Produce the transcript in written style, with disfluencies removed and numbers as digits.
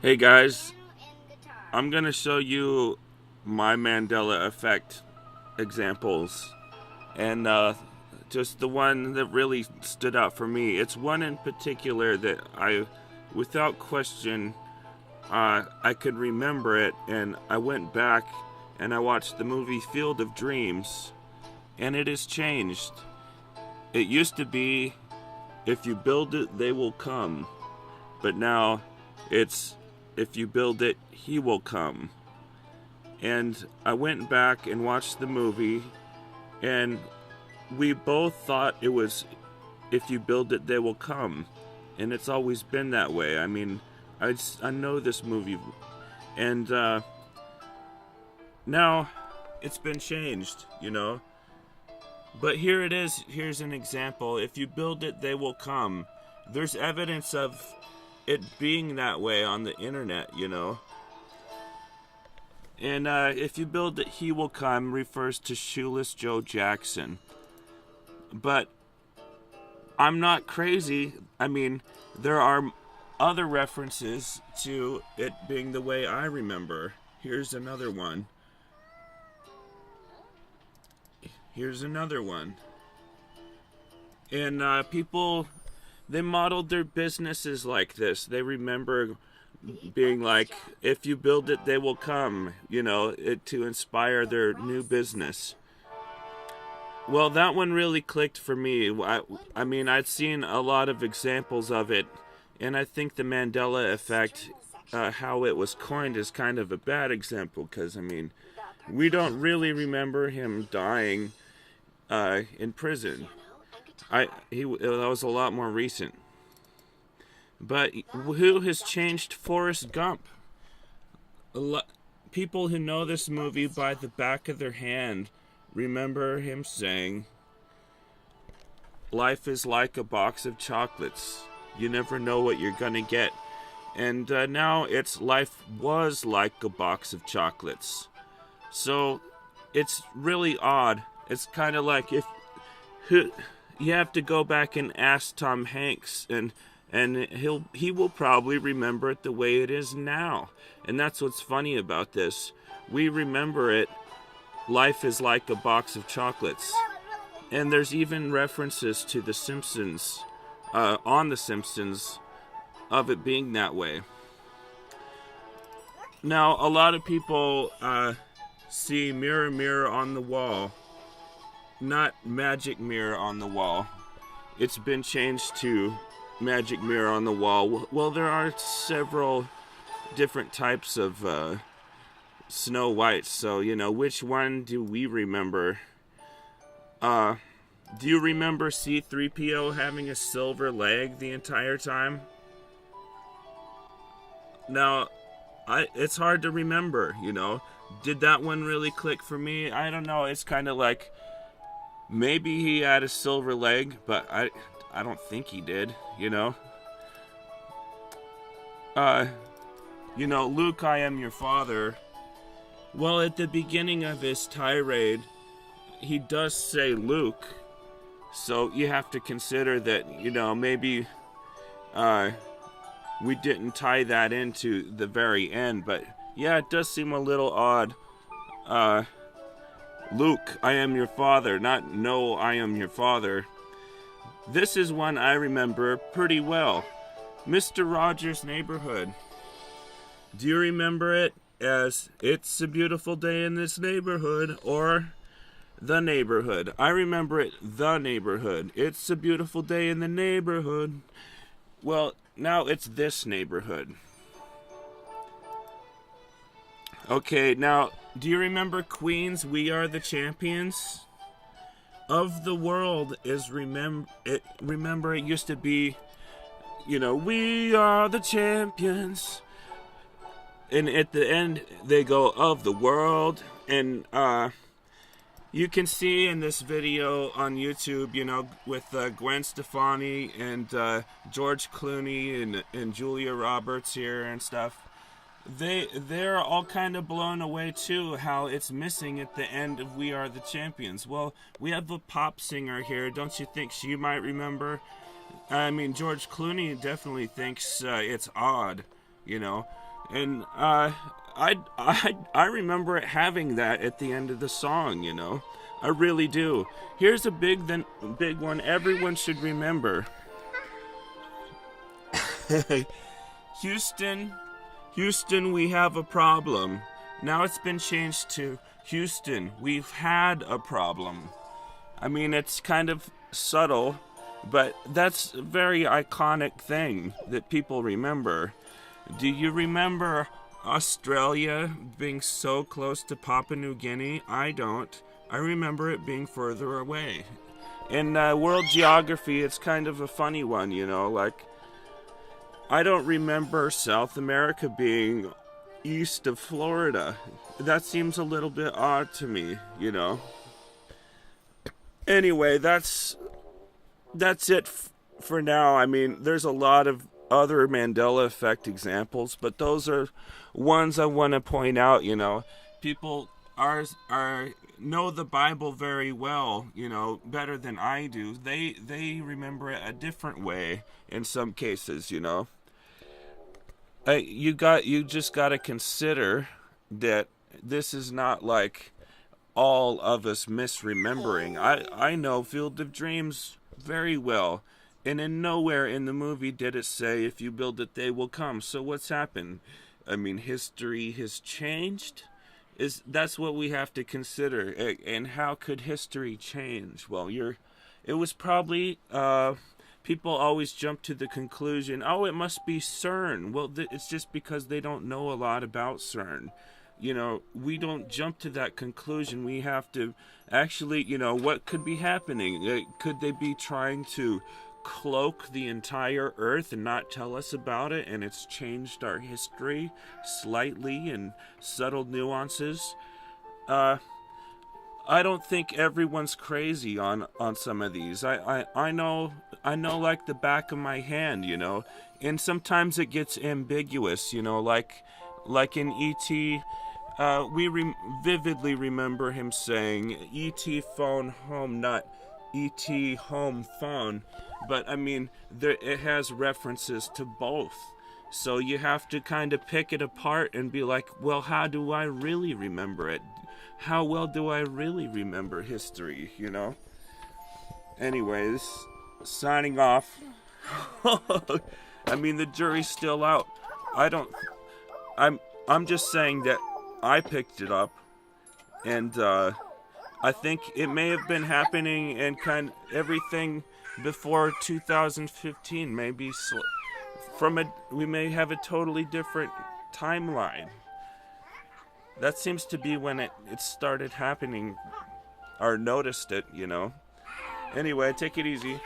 Hey guys, I'm gonna show you my Mandela Effect examples, and just the one that really stood out for me. It's one in particular that without question, I could remember it, and I went back and I watched the movie Field of Dreams, and it has changed. It used to be, if you build it, they will come, but now it's, if you build it, he will come. And I went back and watched the movie, and we both thought it was, if you build it, they will come. And it's always been that way. I mean, I know this movie, and now it's been changed, you know. But here it is. Here's an example. If you build it, they will come. There's evidence of it being that way on the internet, you know. And if you build it, he will come refers to Shoeless Joe Jackson. But I'm not crazy. I mean, there are other references to it being the way I remember. Here's another one. Here's another one. And people, they modeled their businesses like this. They remember being like, if you build it, they will come, you know, to inspire their new business. Well, that one really clicked for me. I mean, I'd seen a lot of examples of it, and I think the Mandela Effect, how it was coined, is kind of a bad example, because, I mean, we don't really remember him dying in prison. That was a lot more recent. But who has changed Forrest Gump? People who know this movie by the back of their hand remember him saying, "Life is like a box of chocolates. You never know what you're gonna get." And now it's, life was like a box of chocolates. So it's really odd. It's kind of like if you have to go back and ask Tom Hanks, and he will probably remember it the way it is now. And that's what's funny about this. We remember it. Life is like a box of chocolates. And there's even references to The Simpsons, on The Simpsons, of it being that way. Now, a lot of people see Mirror, Mirror on the Wall. Not Magic Mirror on the Wall. It's been changed to Magic Mirror on the Wall. Well, there are several different types of Snow White, so, you know, which one do we remember? Do you remember C-3PO having a silver leg the entire time? Now, it's hard to remember, you know. Did that one really click for me? I don't know. It's kind of like, maybe he had a silver leg, but I don't think he did, you know. You know, Luke, I am your father. Well, at the beginning of his tirade, he does say Luke. So you have to consider that, you know, maybe we didn't tie that into the very end. But yeah, it does seem a little odd. Luke, I am your father, not no, I am your father. This is one I remember pretty well. Mr. Rogers' Neighborhood. Do you remember it as It's a Beautiful Day in This Neighborhood, or The Neighborhood? I remember it, The Neighborhood. It's a beautiful day in the neighborhood. Well, now it's This Neighborhood. Okay, now, do you remember Queen's We Are the Champions? Of the world is remember it used to be, you know, we are the champions. And at the end, they go, of the world. And you can see in this video on YouTube, you know, with Gwen Stefani and George Clooney and Julia Roberts here and stuff. They're all kind of blown away too, how it's missing at the end of We Are the Champions. Well, we have a pop singer here. Don't you think she might remember? I mean, George Clooney definitely thinks it's odd, you know. And I remember it having that at the end of the song, you know. I really do. Here's a big one everyone should remember. Houston, Houston, we have a problem. Now it's been changed to Houston, we've had a problem. I mean, it's kind of subtle, but that's a very iconic thing that people remember. Do you remember Australia being so close to Papua New Guinea? I don't. I remember it being further away. In world geography, it's kind of a funny one, you know, like, I don't remember South America being east of Florida. That seems a little bit odd to me, you know. Anyway, that's it for now. I mean, there's a lot of other Mandela Effect examples, but those are ones I want to point out, you know. People are know the Bible very well, you know, better than I do. They remember it a different way in some cases, you know. You just got to consider that this is not like all of us misremembering. I know Field of Dreams very well, and in nowhere in the movie did it say if you build it they will come. So what's happened? I mean, history has changed. That's what we have to consider. And how could history change? Well, it was probably people always jump to the conclusion, oh, it must be CERN. Well, it's just because they don't know a lot about CERN. You know, we don't jump to that conclusion. We have to actually, you know, what could be happening? Could they be trying to cloak the entire Earth and not tell us about it, and it's changed our history slightly in subtle nuances? I don't think everyone's crazy on some of these. I know like the back of my hand, you know, and sometimes it gets ambiguous, you know, like in E.T. We vividly remember him saying E.T. phone home, not E.T. home phone, but I mean it has references to both. So you have to kind of pick it apart and be like, well, how do I really remember it? How well do I really remember history, you know? Anyways, signing off. I mean, the jury's still out. I'm just saying that I picked it up, and I think it may have been happening and kind of everything before 2015. Maybe we may have a totally different timeline. That seems to be when it started happening, or noticed it, you know. Anyway, take it easy.